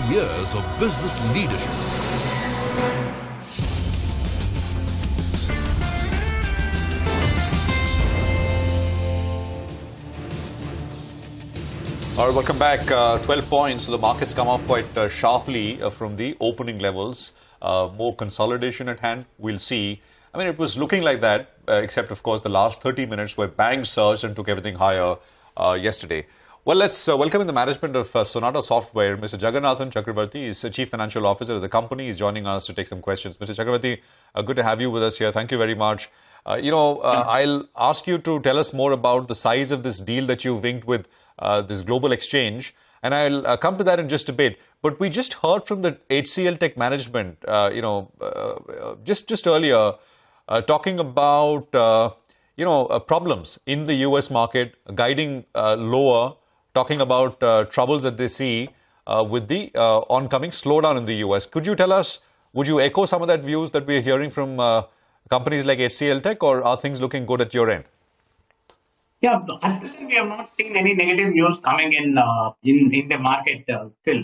years of business leadership. All right, welcome back. 12 points. So the markets come off quite sharply from the opening levels. More consolidation at hand. We'll see. I mean, it was looking like that, except, of course, the last 30 minutes where bang surged and took everything higher yesterday. Well, let's welcome in the management of Sonata Software, Mr. Jagannathan Chakravarti. He's the Chief Financial Officer of the company. He's joining us to take some questions. Mr. Chakravarti, good to have you with us here. Thank you very much. I'll ask you to tell us more about the size of this deal that you've inked with this global exchange. And I'll come to that in just a bit. But we just heard from the HCL Tech management, just earlier, talking about, problems in the US market, guiding lower, talking about troubles that they see with the oncoming slowdown in the US. Could you tell us, would you echo some of that views that we're hearing from companies like HCL Tech, or are things looking good at your end? Yeah, at present we have not seen any negative news coming in the market still.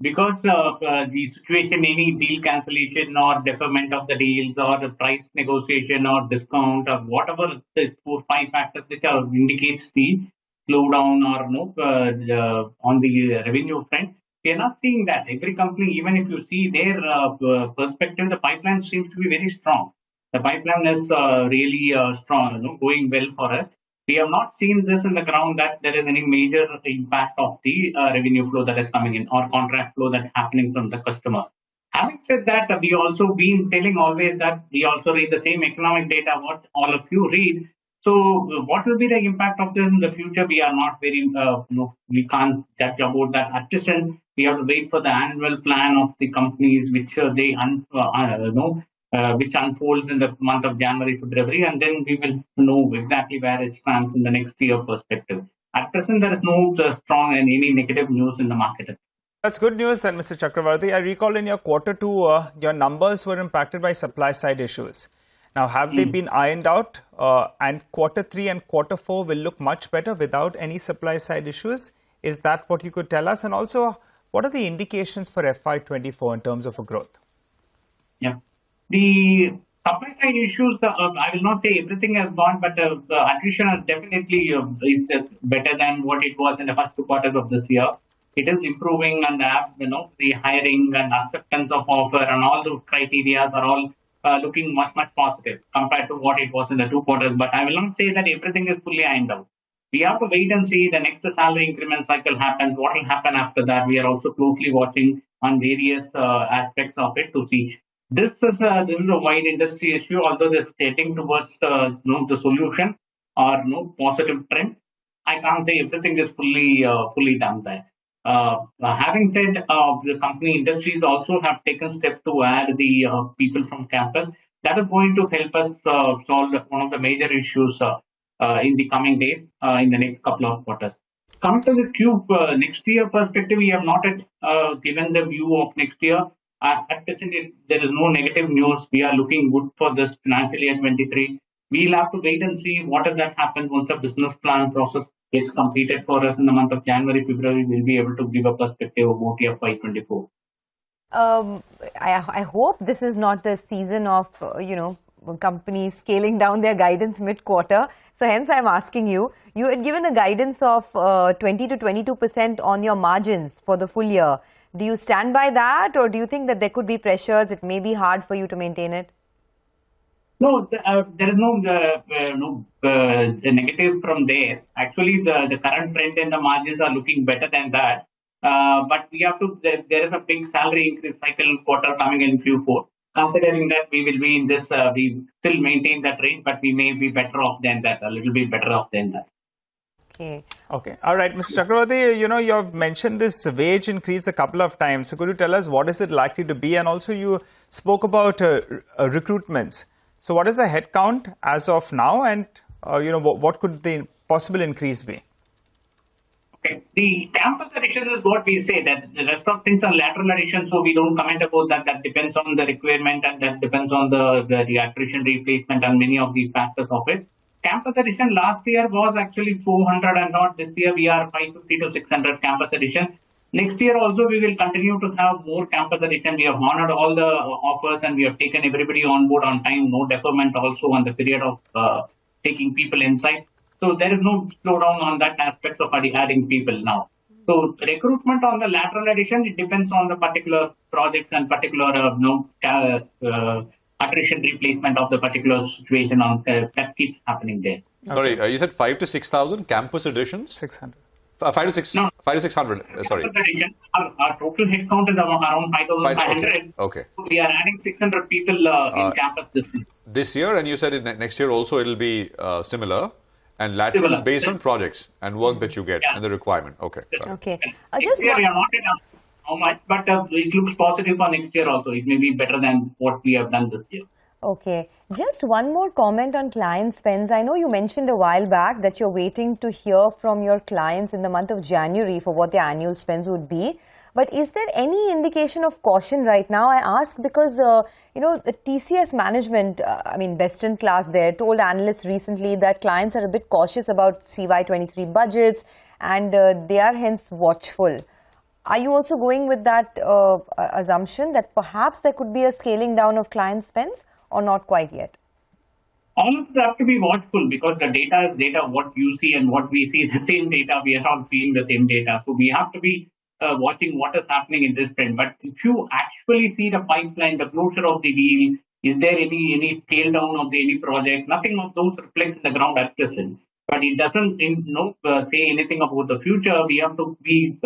Because the situation, any deal cancellation or deferment of the deals or the price negotiation or discount or whatever the 4-5 factors which indicates the slowdown or on the revenue front, we are not seeing that. Every company, even if you see their perspective, the pipeline seems to be very strong. The pipeline is really strong, going well for us. We have not seen this in the ground that there is any major impact of the revenue flow that is coming in or contract flow that's happening from the customer. Having said that, we also been telling always that we also read the same economic data what all of you read. So what will be the impact of this in the future? We are not very, we can't judge about that at present. We have to wait for the annual plan of the companies which which unfolds in the month of January, February, and then we will know exactly where it stands in the next year perspective. At present, there is no strong and any negative news in the market. That's good news then, Mr. Chakravarti. I recall in your quarter two, your numbers were impacted by supply side issues. Now, have they been ironed out? And quarter three and quarter four will look much better without any supply side issues? Is that what you could tell us? And also, what are the indications for FY24 in terms of a growth? Yeah. The supply side issues, I will not say everything has gone, but the attrition has definitely is better than what it was in the first 2 quarters of this year. It is improving, and the hiring and acceptance of offer and all the criteria are all looking much, much positive compared to what it was in the 2 quarters. But I will not say that everything is fully ironed out. We have to wait and see the next salary increment cycle happens. What will happen after that? We are also closely watching on various aspects of it to see. This is a wide industry issue, although this is heading towards the solution or positive trend. I can't say everything is fully done there. Having said, the company industries also have taken steps to add the people from campus. That is going to help us solve one of the major issues in the coming days, in the next couple of quarters. Coming to the next year perspective, we have not yet given the view of next year. At present, there is no negative news. We are looking good for this financial year 23. We'll have to wait and see what does that happen once the business plan process gets completed for us in the month of January, February. We'll be able to give a perspective about FY24. I hope this is not the season of, companies scaling down their guidance mid-quarter. So hence I'm asking you, you had given a guidance of 20 to 22% on your margins for the full year. Do you stand by that, or do you think that there could be pressures? It may be hard for you to maintain it. No, there is no negative from there. Actually, the current trend in the margins are looking better than that. But we have to. There is a big salary increase cycle quarter coming in Q4. Considering that we will be in this, we still maintain that range, but we may be better off than that. A little bit better off than that. Okay. All right, Mr. Chakravarti, you have mentioned this wage increase a couple of times. So could you tell us what is it likely to be? And also you spoke about recruitments. So what is the headcount as of now? And, what could the possible increase be? Okay. The campus addition is what we say, that the rest of things are lateral addition, so we don't comment about that. That depends on the requirement and that depends on the attrition replacement and many of these factors of it. Campus addition last year was actually 400 and not this year we are 550 to 600 campus addition. Next year also we will continue to have more campus addition. We have honored all the offers and we have taken everybody on board on time. No deferment also on the period of taking people inside. So there is no slowdown on that aspect of adding people now. So recruitment on the lateral addition, it depends on the particular projects and particular attrition replacement of the particular situation that keeps happening there. Sorry, you said 5 to 6,000 campus additions? 600. 5 to 6, No. 5 to 600. Sorry. Our total headcount is around 5,500. Okay. So we are adding 600 people in campus This year, and you said next year also it'll be similar and lateral Similar. based on projects and work that you get and the requirement. Okay. Okay. Next Just year one- we are not enough how much, but it looks positive for next year also. It may be better than what we have done this year. Okay. Just one more comment on client spends. I know you mentioned a while back that you're waiting to hear from your clients in the month of January for what their annual spends would be. But is there any indication of caution right now? I ask because, the TCS management, best in class there, told analysts recently that clients are a bit cautious about CY23 budgets and they are hence watchful. Are you also going with that assumption that perhaps there could be a scaling down of client spends? Or not quite yet? All of us have to be watchful because the data is data. What you see and what we see is the same data. We are all seeing the same data. So we have to be watching what is happening in this trend. But if you actually see the pipeline, the closure of the deal, is there any scale down of any project? Nothing of those reflects in the ground at present. But it doesn't say anything about the future. We have to be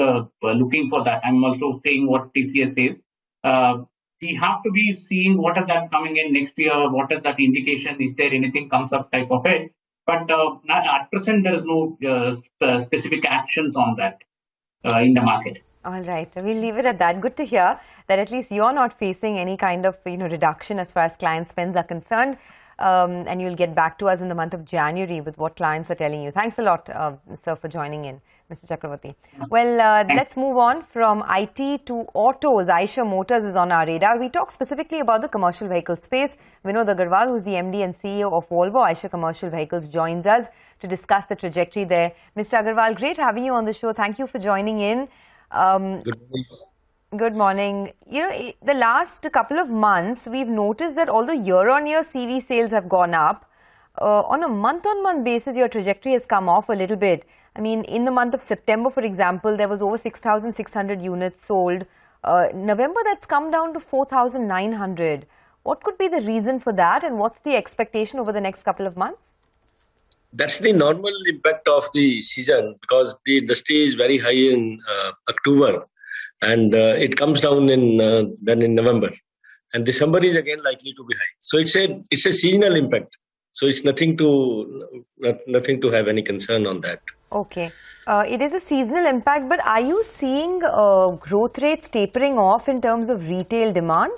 looking for that. I'm also saying what TCS says. We have to be seeing what is that coming in next year, what is that indication, is there anything comes up type of it. But at present, there is no specific actions on that in the market. All right, we'll leave it at that. Good to hear that at least you're not facing any kind of reduction as far as client spends are concerned. And you'll get back to us in the month of January with what clients are telling you. Thanks a lot, sir, for joining in, Mr. Chakravarti. Well, let's move on from IT to autos. Eicher Motors is on our radar. We talk specifically about the commercial vehicle space. Vinod Agarwal, who's the MD and CEO of Volvo Eicher Commercial Vehicles, joins us to discuss the trajectory there. Mr. Agarwal, great having you on the show. Thank you for joining in. Good morning. The last couple of months, we've noticed that although year-on-year CV sales have gone up, on a month-on-month basis, your trajectory has come off a little bit. In the month of September, for example, there was over 6,600 units sold. November, that's come down to 4,900. What could be the reason for that, and what's the expectation over the next couple of months? That's the normal impact of the season because the industry is very high in October. And it comes down then in November, and December is again likely to be high. So it's a seasonal impact. So it's nothing to have any concern on that. Okay, it is a seasonal impact, but are you seeing growth rates tapering off in terms of retail demand?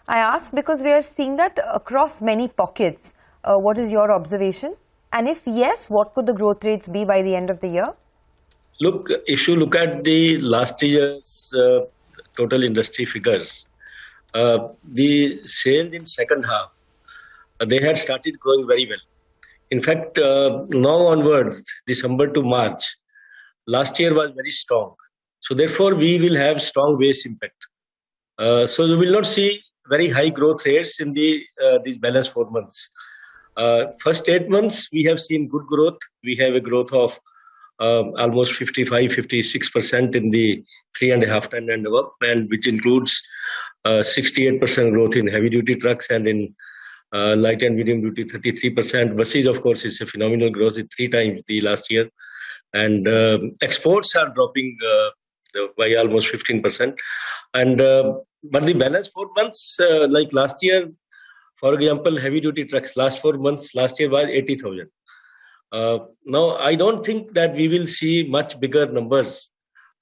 I ask because we are seeing that across many pockets. What is your observation? And if yes, what could the growth rates be by the end of the year? Look, if you look at the last year's total industry figures, the sales in second half, they had started growing very well. In fact, now onwards, December to March, last year was very strong. So therefore, we will have strong base impact. So you will not see very high growth rates in these balanced 4 months. First 8 months, we have seen good growth. We have a growth of almost 55-56% in the 3.5 ton and above, and which includes 68% growth in heavy duty trucks and in light and medium duty 33%. Buses, of course, is a phenomenal growth. It's 3 times the last year, and exports are dropping by almost 15%. And but the balance 4 months, like last year, for example, heavy duty trucks last 4 months last year was 80,000. Now, I don't think that we will see much bigger numbers.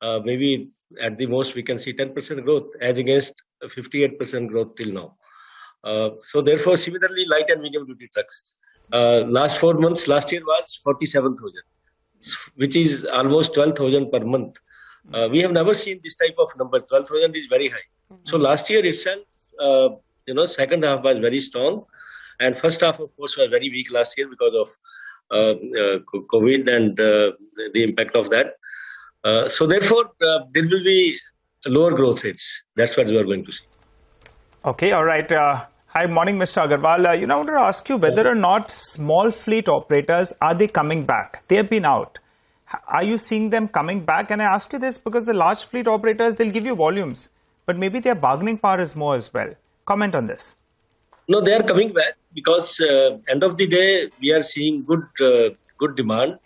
Maybe at the most we can see 10% growth as against 58% growth till now. So therefore, similarly, light and medium duty trucks. Last 4 months, last year was 47,000, which is almost 12,000 per month. We have never seen this type of number. 12,000 is very high. So last year itself, second half was very strong, and first half, of course, was very weak last year because of COVID and the impact of that. So therefore, there will be lower growth rates. That's what we are going to see. Okay, all right. Hi, morning, Mr. Agarwal. I wanted to ask you whether or not small fleet operators, are they coming back? They have been out. Are you seeing them coming back? And I ask you this because the large fleet operators, they'll give you volumes, but maybe their bargaining power is more as well. Comment on this. No, they are coming back because end of the day, we are seeing good demand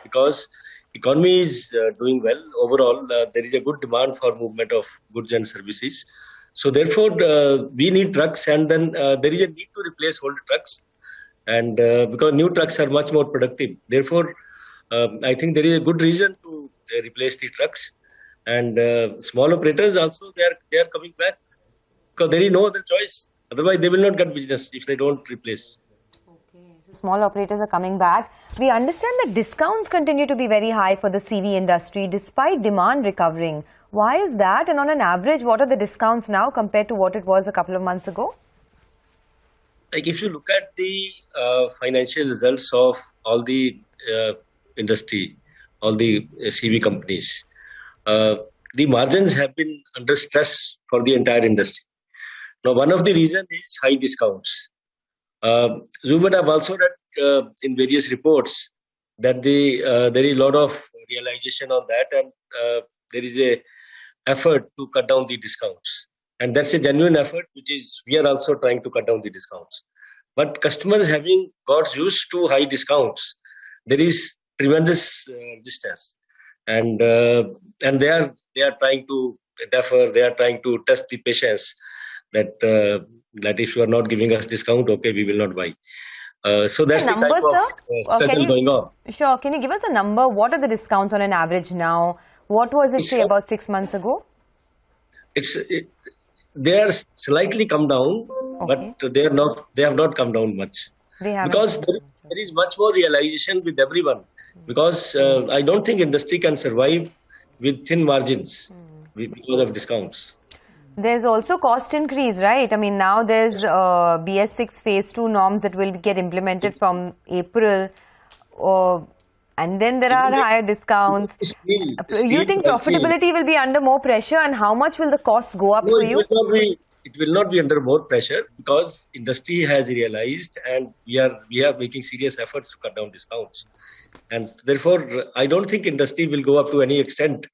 because economy is doing well. Overall, there is a good demand for movement of goods and services. So therefore, we need trucks, and then there is a need to replace old trucks, and because new trucks are much more productive. Therefore, I think there is a good reason to replace the trucks, and small operators also they are coming back because there is no other choice. Otherwise, they will not get business if they don't replace. Okay. So small operators are coming back. We understand that discounts continue to be very high for the CV industry despite demand recovering. Why is that? And on an average, what are the discounts now compared to what it was a couple of months ago? Like if you look at the financial results of all the industry, all the CV companies, the margins have been under stress for the entire industry. Now, one of the reasons is high discounts. You would have also read in various reports that there is a lot of realization on that, and there is a effort to cut down the discounts. And that's a genuine effort, which is we are also trying to cut down the discounts. But customers having got used to high discounts, there is tremendous resistance, and they are trying to defer. They are trying to test the patience. That if you are not giving us discount, okay, we will not buy. So that's the type of struggle going on. Sure. Can you give us a number? What are the discounts on an average now? What was it, say, about 6 months ago? They are slightly come down, okay, but they have not come down much. Because there is much more realization with everyone. Because I don't think industry can survive with thin margins because of discounts. There's also cost increase, right? I mean, now there's BS6 phase 2 norms that will get implemented from April. And then there are higher discounts. You think profitability will be under more pressure, and how much will the costs go up for you? It will not be under more pressure because industry has realized, and we are making serious efforts to cut down discounts. And therefore, I don't think industry will go up to any extent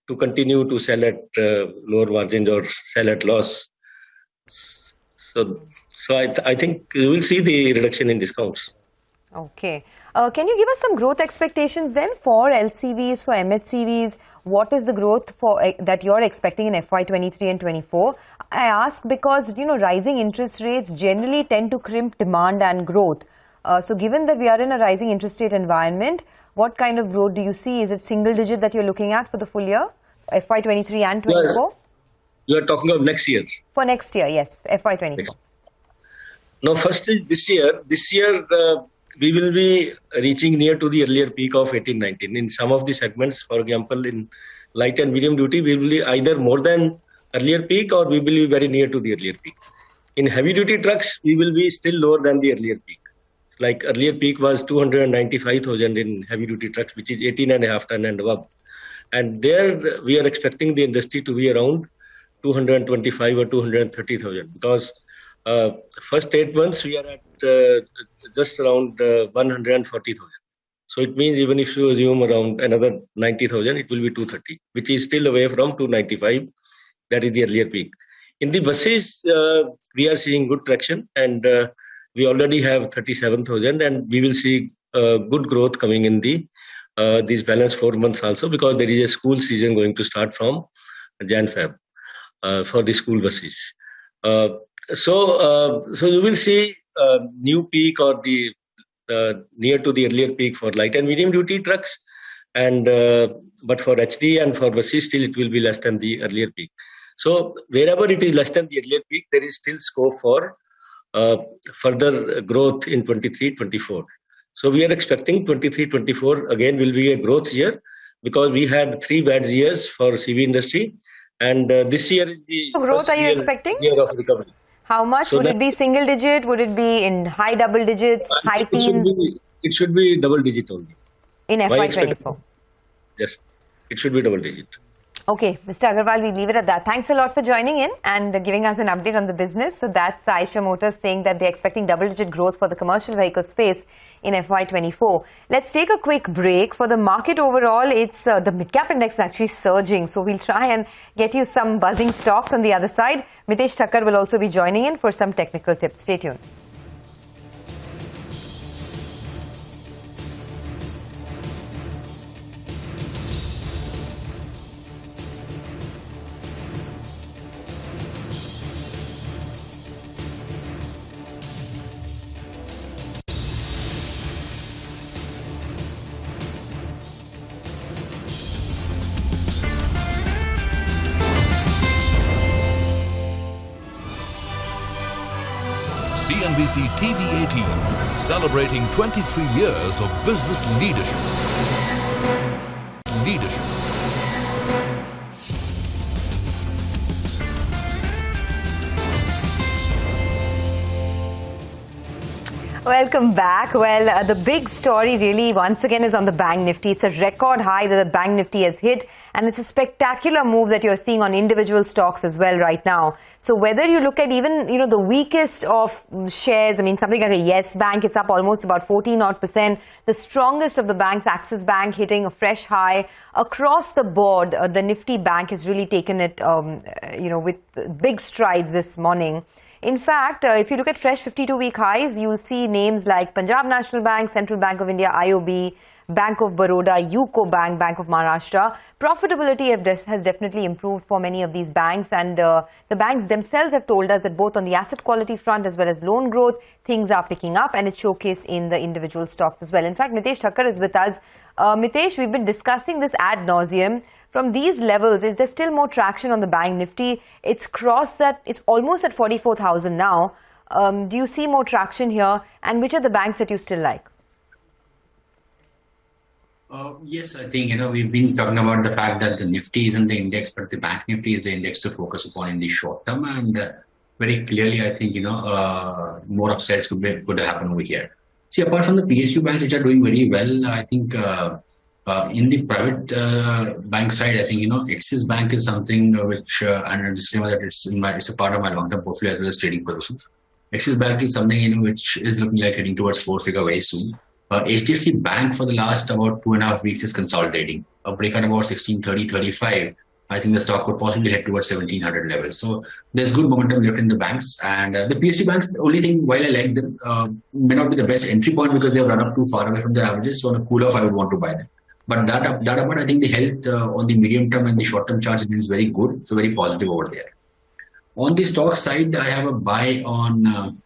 to continue to sell at lower margins or sell at loss. So I think you will see the reduction in discounts. Okay. Can you give us some growth expectations then for LCVs, for MHCVs? What is the growth that you're expecting in FY23 and 24? I ask because, rising interest rates generally tend to crimp demand and growth. So given that we are in a rising interest rate environment, what kind of growth do you see? Is it single digit that you're looking at for the full year, FY23 and 24? You are talking of next year. For next year, yes, FY24. Now, first this year, we will be reaching near to the earlier peak of 18-19. In some of the segments, for example, in light and medium duty, we will be either more than earlier peak or we will be very near to the earlier peak. In heavy duty trucks, we will be still lower than the earlier peak. Like earlier peak was 295,000 in heavy duty trucks, which is 18.5 ton and above. And there we are expecting the industry to be around 225 or 230,000 because first 8 months we are at just around 140,000. So it means even if you assume around another 90,000, it will be 230, which is still away from 295. That is the earlier peak. In the buses, we are seeing good traction, and we already have 37,000, and we will see good growth coming in these balance 4 months also, because there is a school season going to start from Jan-Feb for the school buses. So you will see new peak or the near to the earlier peak for light and medium duty trucks, and but for HD and for buses still it will be less than the earlier peak. So wherever it is less than the earlier peak, there is still scope for further growth in 23-24. So we are expecting 23-24 again will be a growth year, because we had 3 bad years for CV industry, and this year is the growth are you expecting? Year of recovery. How much? So would it be single digit? Would it be in high double digits, high teens? It should be double digit only. In FY24? Yes. It should be double digit. Okay, Mr. Agarwal, we leave it at that. Thanks a lot for joining in and giving us an update on the business. So that's Eicher Motors saying that they're expecting double-digit growth for the commercial vehicle space in FY24. Let's take a quick break. For the market overall, it's the mid-cap index is actually surging. So we'll try and get you some buzzing stocks on the other side. Mitesh Thakkar will also be joining in for some technical tips. Stay tuned. CNBC-TV18, celebrating 23 years of business leadership. Welcome back. Well, the big story really once again is on the Bank Nifty. It's a record high that the Bank Nifty has hit, and it's a spectacular move that you're seeing on individual stocks as well right now. So whether you look at even, the weakest of shares, I mean, something like a Yes Bank, it's up almost about 14%. The strongest of the banks, Axis Bank, hitting a fresh high. Across the board, the Nifty Bank has really taken it, with big strides this morning. In fact, if you look at fresh 52-week highs, you'll see names like Punjab National Bank, Central Bank of India, IOB, Bank of Baroda, UCO Bank, Bank of Maharashtra. Profitability has definitely improved for many of these banks, and the banks themselves have told us that both on the asset quality front as well as loan growth, things are picking up, and it's showcased in the individual stocks as well. In fact, Mitesh Thakkar is with us. Mitesh, we've been discussing this ad nauseum. From these levels, is there still more traction on the Bank Nifty? It's crossed that, it's almost at 44,000 now. Do you see more traction here? And which are the banks that you still like? Yes, I think, we've been talking about the fact that the Nifty isn't the index, but the Bank Nifty is the index to focus upon in the short term. And very clearly, I think, more upsides could happen over here. See, apart from the PSU banks, which are doing very well, I think in the private bank side, I think, Axis Bank is something which, and a disclaimer that it's a part of my long-term portfolio as well as trading positions. Axis Bank is something, which is looking like heading towards 4-figure very soon. HDFC Bank for the last about 2.5 weeks is consolidating. A break at about 1630-35. I think the stock could possibly head towards 1700 levels. So there's good momentum left in the banks. And the PSU banks, the only thing, while I like them, may not be the best entry point because they have run up too far away from their averages. So on a cool off, I would want to buy them. But that apart, I think the health on the medium term and the short term charts is very good. So very positive over there. On the stock side, I have a buy on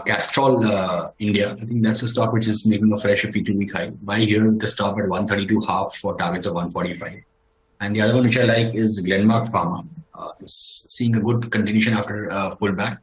Castrol India. I think that's a stock which is making a fresh 52-week high. Buy here with the stop at 132.5 for targets of 145. And the other one which I like is Glenmark Pharma. It's seeing a good continuation after pullback.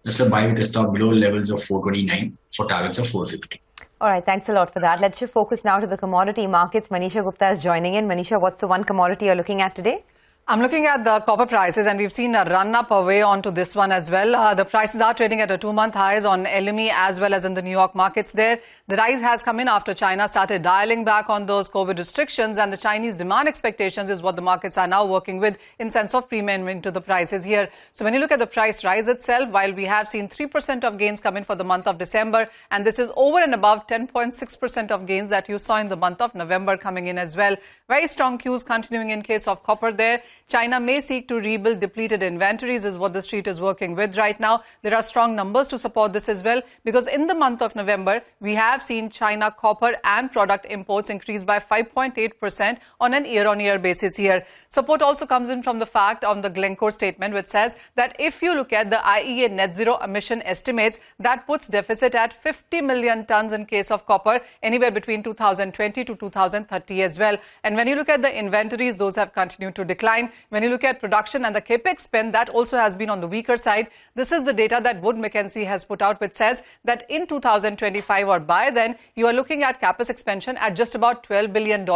That's a buy with a stop below levels of 429 for targets of 450. All right, thanks a lot for that. Let's shift focus now to the commodity markets. Manisha Gupta is joining in. Manisha, what's the one commodity you're looking at today? I'm looking at the copper prices, and we've seen a run-up away onto this one as well. The prices are trading at a 2-month highs on LME as well as in the New York markets there. The rise has come in after China started dialing back on those COVID restrictions, and the Chinese demand expectations is what the markets are now working with in sense of premium into the prices here. So when you look at the price rise itself, while we have seen 3% of gains come in for the month of December, and this is over and above 10.6% of gains that you saw in the month of November coming in as well. Very strong cues continuing in case of copper there. China may seek to rebuild depleted inventories is what the street is working with right now. There are strong numbers to support this as well, because in the month of November, we have seen China copper and product imports increase by 5.8% on an year-on-year basis here. Support also comes in from the fact on the Glencore statement, which says that if you look at the IEA net zero emission estimates, that puts deficit at 50 million tons in case of copper, anywhere between 2020 to 2030 as well. And when you look at the inventories, those have continued to decline. When you look at production and the capex spend, that also has been on the weaker side. This is the data that Wood Mackenzie has put out, which says that in 2025 or by then, you are looking at capex expansion at just about $12 billion,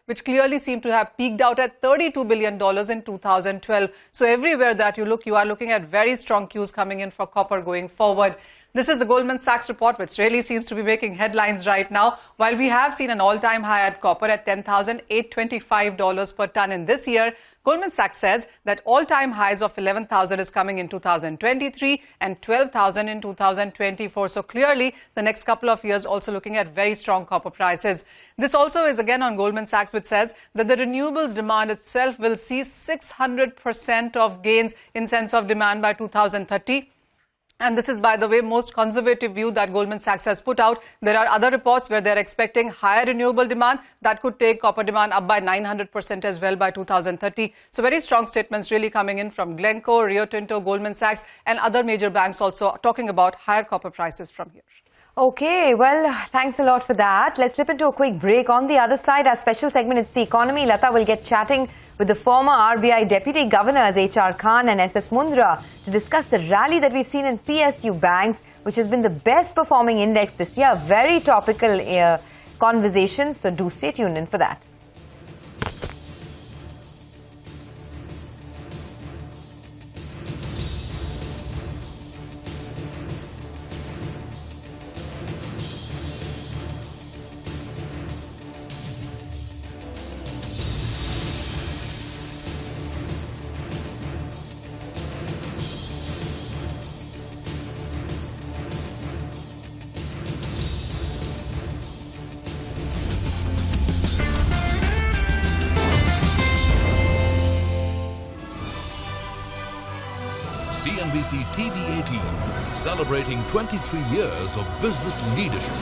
which clearly seem to have peaked out at $32 billion in 2012. So everywhere that you look, you are looking at very strong cues coming in for copper going forward. This is the Goldman Sachs report, which really seems to be making headlines right now. While we have seen an all-time high at copper at $10,825 per ton in this year, Goldman Sachs says that all-time highs of 11,000 is coming in 2023 and 12,000 in 2024. So clearly, the next couple of years also looking at very strong copper prices. This also is again on Goldman Sachs, which says that the renewables demand itself will see 600% of gains in sense of demand by 2030. And this is, by the way, most conservative view that Goldman Sachs has put out. There are other reports where they're expecting higher renewable demand that could take copper demand up by 900% as well by 2030. So very strong statements really coming in from Glencore, Rio Tinto, Goldman Sachs and other major banks also talking about higher copper prices from here. Okay, well, thanks a lot for that. Let's slip into a quick break. On the other side, our special segment is the economy. Lata will get chatting with the former RBI Deputy Governors H.R. Khan and S.S. Mundra to discuss the rally that we've seen in PSU banks, which has been the best performing index this year. Very topical conversations, so do stay tuned in for that. CNBC-TV18, celebrating 23 years of business leadership.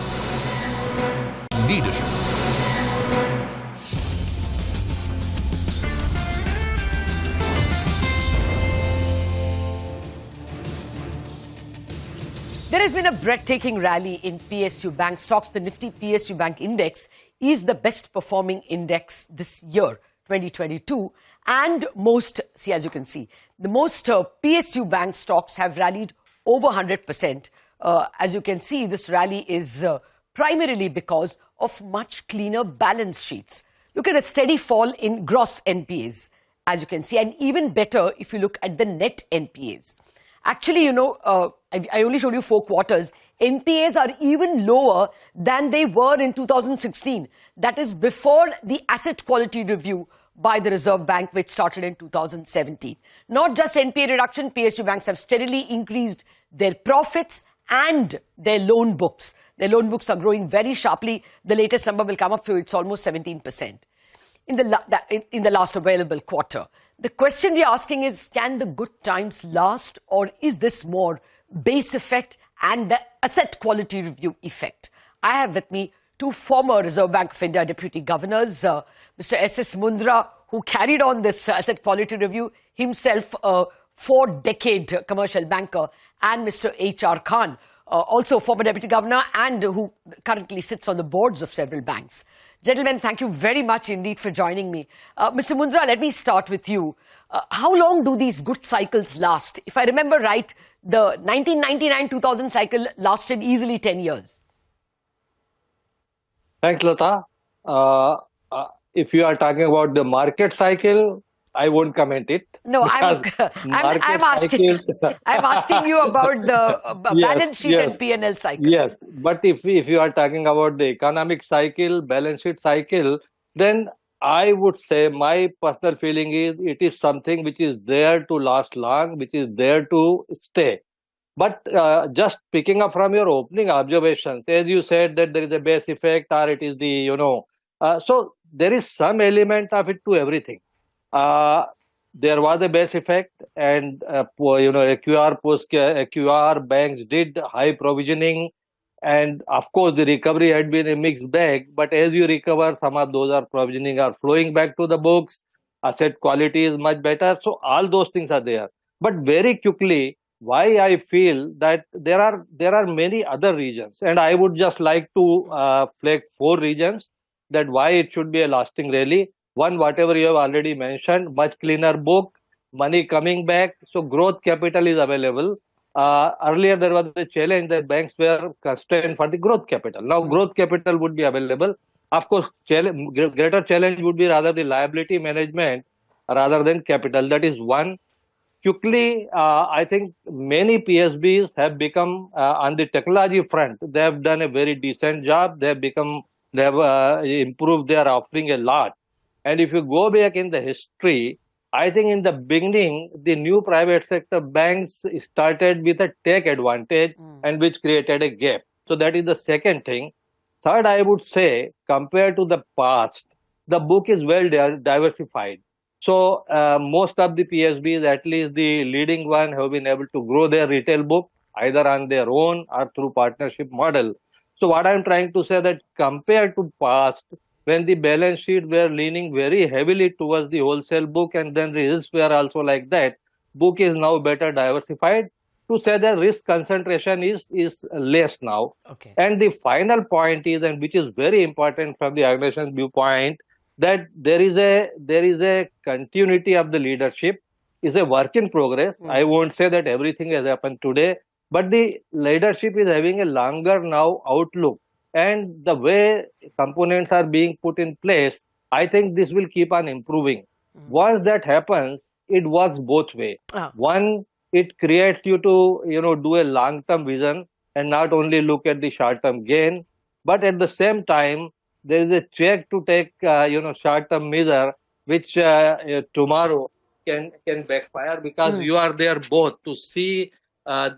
There has been a breathtaking rally in PSU Bank stocks. The Nifty PSU Bank Index is the best performing index this year, 2022. And most, see, as you can see, the most PSU Bank stocks have rallied over 100%. As you can see, this rally is primarily because of much cleaner balance sheets. Look at a steady fall in gross NPAs, as you can see, and even better if you look at the net NPAs. Actually, you know, I only showed you 4 quarters. NPAs are even lower than they were in 2016. That is before the asset quality review by the Reserve Bank, which started in 2017. Not just NPA reduction, PSU banks have steadily increased their profits and their loan books. Their loan books are growing very sharply. The latest number will come up to, it's almost 17% in the last available quarter. The question we're asking is, can the good times last, or is this more base effect and the asset quality review effect? I have with me 2 former Reserve Bank of India Deputy Governors, Mr. S.S. Mundra, who carried on this asset quality review, himself a 4-decade commercial banker, and Mr. H.R. Khan, also former Deputy Governor and who currently sits on the boards of several banks. Gentlemen, thank you very much indeed for joining me. Mr. Mundra, let me start with you. How long do these good cycles last? If I remember right, the 1999-2000 cycle lasted easily 10 years. Thanks, Lata. If you are talking about the market cycle, I won't comment it. No, I'm asking you about the balance sheet and P&L cycle. Yes, but if you are talking about the economic cycle, balance sheet cycle, then I would say my personal feeling is it is something which is there to last long, which is there to stay. But just picking up from your opening observations, as you said that there is a base effect or it is the, so there is some element of it to everything. There was a base effect and, AQR banks did high provisioning. And of course, the recovery had been a mixed bag. But as you recover, some of those provisioning are flowing back to the books. Asset quality is much better. So all those things are there. But very quickly, why I feel that there are many other regions. And I would just like to flag 4 regions that why it should be a lasting rally. One, whatever you have already mentioned, much cleaner book, money coming back. So growth capital is available. Earlier, there was a challenge that banks were constrained for the growth capital. Now, growth capital would be available. Of course, greater challenge would be rather the liability management rather than capital. That is one. quickly, I think many PSBs have become, on the technology front, they have done a very decent job. They have improved their offering a lot. And if you go back in the history, I think in the beginning, the new private sector banks started with a tech advantage and which created a gap. So that is the second thing. Third, I would say, compared to the past, the book is well diversified. So most of the PSBs, at least the leading one, have been able to grow their retail book either on their own or through partnership model. So what I'm trying to say that compared to past, when the balance sheet were leaning very heavily towards the wholesale book and then the risks were also like that, book is now better diversified. To say that risk concentration is less now. Okay. And the final point is, and which is very important from the organization's viewpoint, that there is a continuity of the leadership, is a work in progress. I won't say that everything has happened today, but the leadership is having a longer now outlook. And the way components are being put in place, I think this will keep on improving. Once that happens, it works both ways. One, it creates you to do a long-term vision and not only look at the short-term gain, but at the same time, there is a check to take short-term measure, which tomorrow can backfire because you are there both to see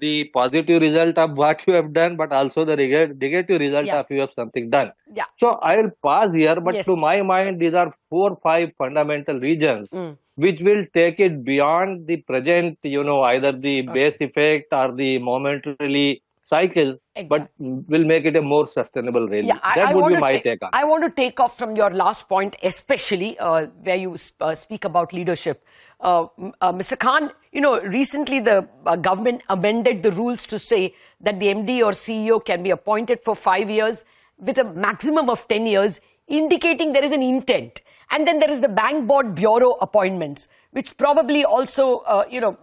the positive result of what you have done, but also the negative result of you have something done. Yeah. So I will pause here, but Yes. to my mind, these are 4 or 5 fundamental regions which will take it beyond the present, either the base effect or the momentarily cycle, but will make it a more sustainable rally. Yeah, That would be my take on it. I want to take off from your last point, especially where you speak about leadership. Mr. Khan, recently the government amended the rules to say that the MD or CEO can be appointed for 5 years with a maximum of 10 years, indicating there is an intent. And then there is the bank board bureau appointments, which probably also,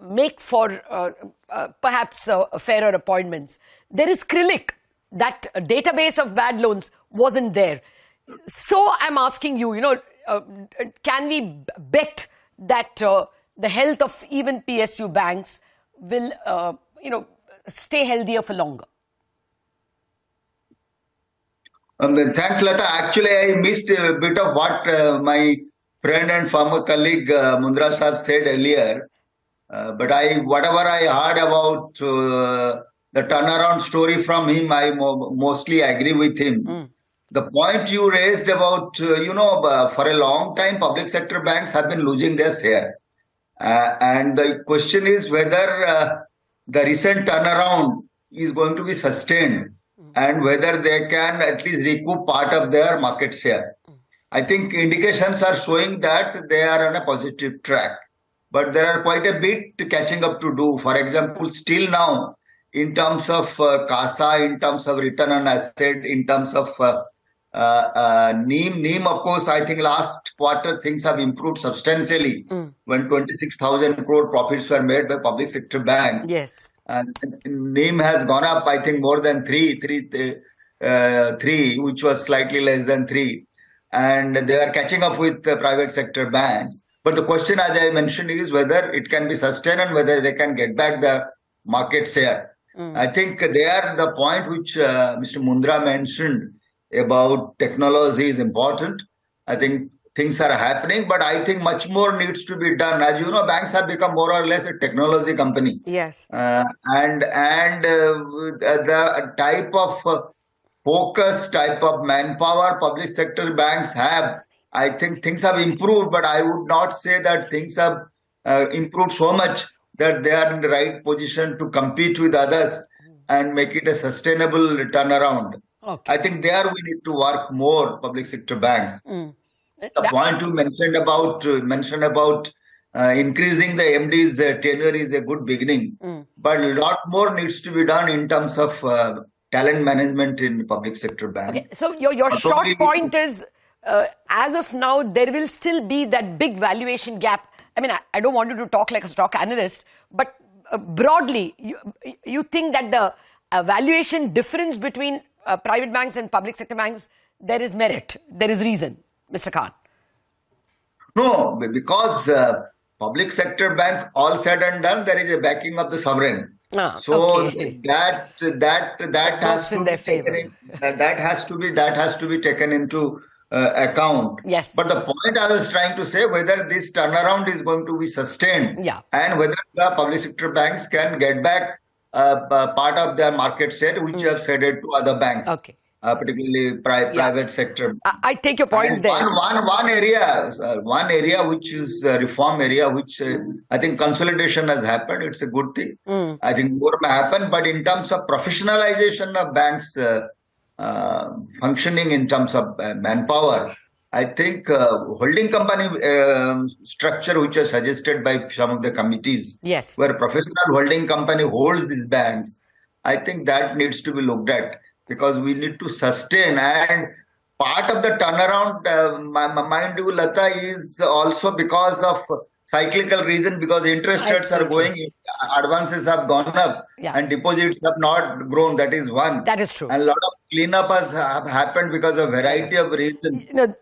make for perhaps fairer appointments. There is CRILIC, that database of bad loans wasn't there. So I'm asking you, can we bet that the health of even PSU banks will, stay healthier for longer? Thanks, Lata. Actually, I missed a bit of what my friend and former colleague Mundra Saab said earlier. But whatever I heard about the turnaround story from him, I mostly agree with him. The point you raised about, for a long time, public sector banks have been losing their share. And the question is whether the recent turnaround is going to be sustained and whether they can at least recoup part of their market share. I think indications are showing that they are on a positive track. But there are quite a bit catching up to do. For example, still now, in terms of CASA, in terms of return on asset, in terms of NIM, of course, I think last quarter things have improved substantially when 26,000 crore profits were made by public sector banks. Yes. And NIM has gone up, I think, more than 3, which was slightly less than 3. And they are catching up with the private sector banks. But the question, as I mentioned, is whether it can be sustained and whether they can get back the market share. I think there the point which Mr. Mundra mentioned about technology is important. I think things are happening, but I think much more needs to be done. As you know, banks have become more or less a technology company. Yes. And the type of focus, type of manpower public sector banks have, I think things have improved, but I would not say that things have improved so much that they are in the right position to compete with others and make it a sustainable turnaround. Okay. I think there we need to work more, public sector banks. The point you mentioned about increasing the MD's tenure is a good beginning, but a lot more needs to be done in terms of talent management in public sector banks. Okay. So your short point is, as of now, there will still be that big valuation gap. I mean, I don't want you to talk like a stock analyst, but broadly, you think that the valuation difference between private banks and public sector banks, there is merit, there is reason, Mr. Khan? No, because public sector bank, all said and done, there is a backing of the sovereign. So that has to be taken that has to be taken into account. Yes. But the point I was trying to say, whether this turnaround is going to be sustained, and whether the public sector banks can get back part of their market share, which have ceded to other banks. Okay. Particularly private sector. I take your point there. One area which is a reform area, which I think consolidation has happened. It's a good thing. I think more may happen. But in terms of professionalization of banks functioning in terms of manpower, I think holding company structure, which was suggested by some of the committees, where professional holding company holds these banks, I think that needs to be looked at. Because we need to sustain, and part of the turnaround, mind you, Lata, is also because of cyclical reason, because interest rates are going, advances have gone up, and deposits have not grown. That is one. That is true. And a lot of cleanup has happened because of variety of reasons. And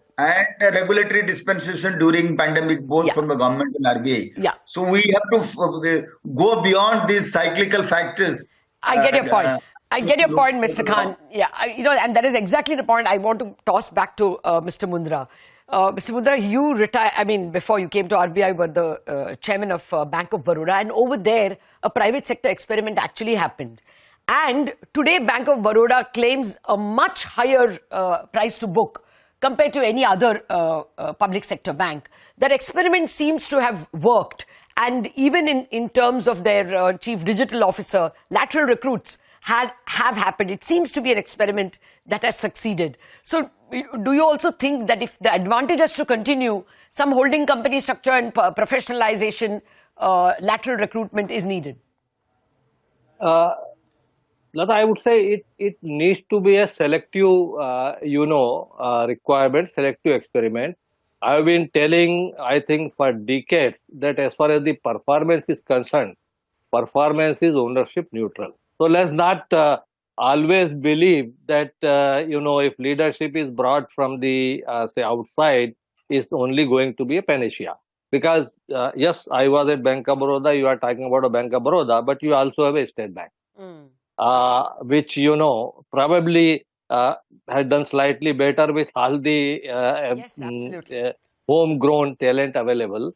regulatory dispensation during pandemic, both from the government and RBI. So we have to go beyond these cyclical factors. I get your point. I get your point, Mr. Khan. Yeah, and that is exactly the point I want to toss back to Mr. Mundra. Mr. Mundra, you retired, before you came to RBI, were the chairman of Bank of Baroda, and over there, a private sector experiment actually happened. And today, Bank of Baroda claims a much higher price to book compared to any other public sector bank. That experiment seems to have worked. And even in terms of their chief digital officer, lateral recruits have happened. It seems to be an experiment that has succeeded. So do you also think that if the advantage has to continue, some holding company structure and professionalization, lateral recruitment is needed? Lata, I would say it needs to be a selective, requirement, selective experiment. I've been telling, I think, for decades that as far as the performance is concerned, performance is ownership neutral. So let's not always believe that, if leadership is brought from the, outside, it's only going to be a panacea. Because, yes, I was at Bank of Baroda, you are talking about a Bank of Baroda, but you also have a state bank, which, probably had done slightly better with all the homegrown talent available.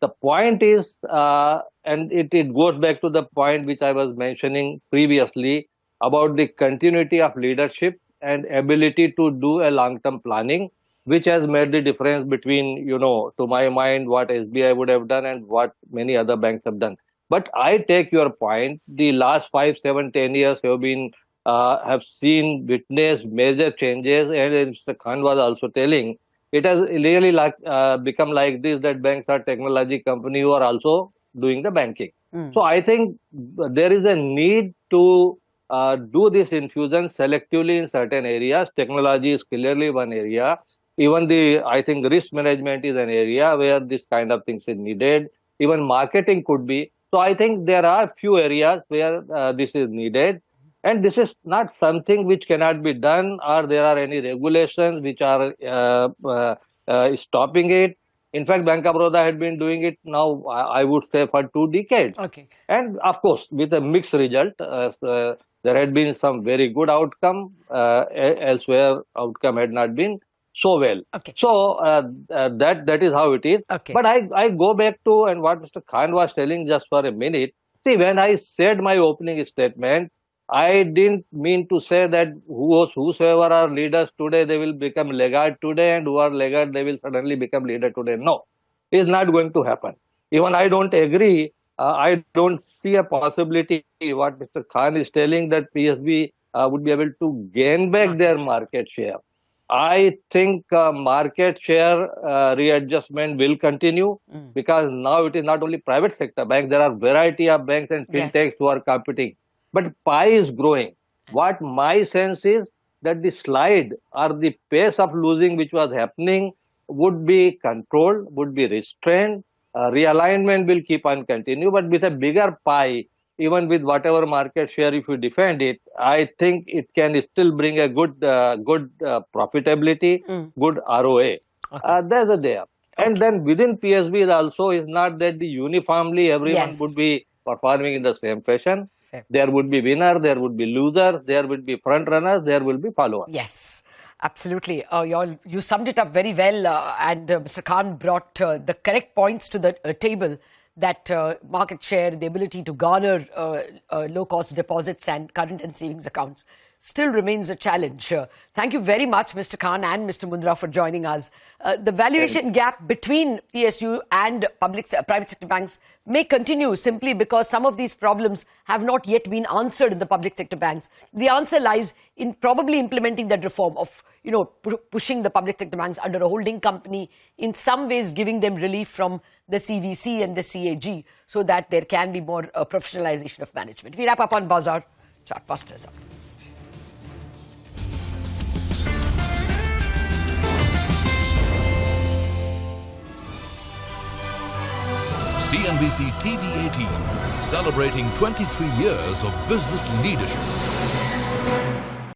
The point is, and it goes back to the point which I was mentioning previously about the continuity of leadership and ability to do a long-term planning, which has made the difference between, to my mind, what SBI would have done and what many other banks have done. But I take your point. The last 5, 7, 10 years have been witnessed major changes, and Mr. Khan was also telling, it has really become like this, that banks are technology companies who are also doing the banking. So I think there is a need to do this infusion selectively in certain areas. Technology is clearly one area. Even I think risk management is an area where this kind of things is needed. Even marketing could be. So I think there are few areas where this is needed. And this is not something which cannot be done, or there are any regulations which are stopping it. In fact, Bank of Baroda had been doing it now, I would say, for 2 decades. And of course, with a mixed result, there had been some very good outcome. Elsewhere, outcome had not been so well. So that is how it is. But I go back to and what Mr. Khan was telling just for a minute. See, when I said my opening statement, I didn't mean to say that whosoever are leaders today, they will become laggard today, and who are laggard, they will suddenly become leader today. No, it's not going to happen. Even I don't agree. I don't see a possibility, what Mr. Khan is telling, that PSB would be able to gain back their market share. I think market share readjustment will continue because now it is not only private sector banks, there are variety of banks and fintechs who are competing. But pie is growing. What my sense is that the slide or the pace of losing which was happening would be controlled, would be restrained. Realignment will keep on continue, but with a bigger pie, even with whatever market share, if you defend it, I think it can still bring a good profitability, good ROA. There's a there. And then within PSB also is not that the uniformly everyone would be performing in the same fashion. Fair. There would be winner, there would be losers, there would be front runners, there will be followers. Yes, absolutely. You summed it up very well, and Mr. Khan brought the correct points to the table, that market share, the ability to garner low-cost deposits and current and savings accounts still remains a challenge. Thank you very much, Mr. Khan and Mr. Mundra, for joining us. The valuation gap between PSU and private sector banks may continue simply because some of these problems have not yet been answered in the public sector banks. The answer lies in probably implementing that reform of, pushing the public sector banks under a holding company, in some ways giving them relief from the CVC and the CAG, so that there can be more professionalization of management. We wrap up on Bazaar. Chartbusters up next. CNBC-TV18, celebrating 23 years of business leadership.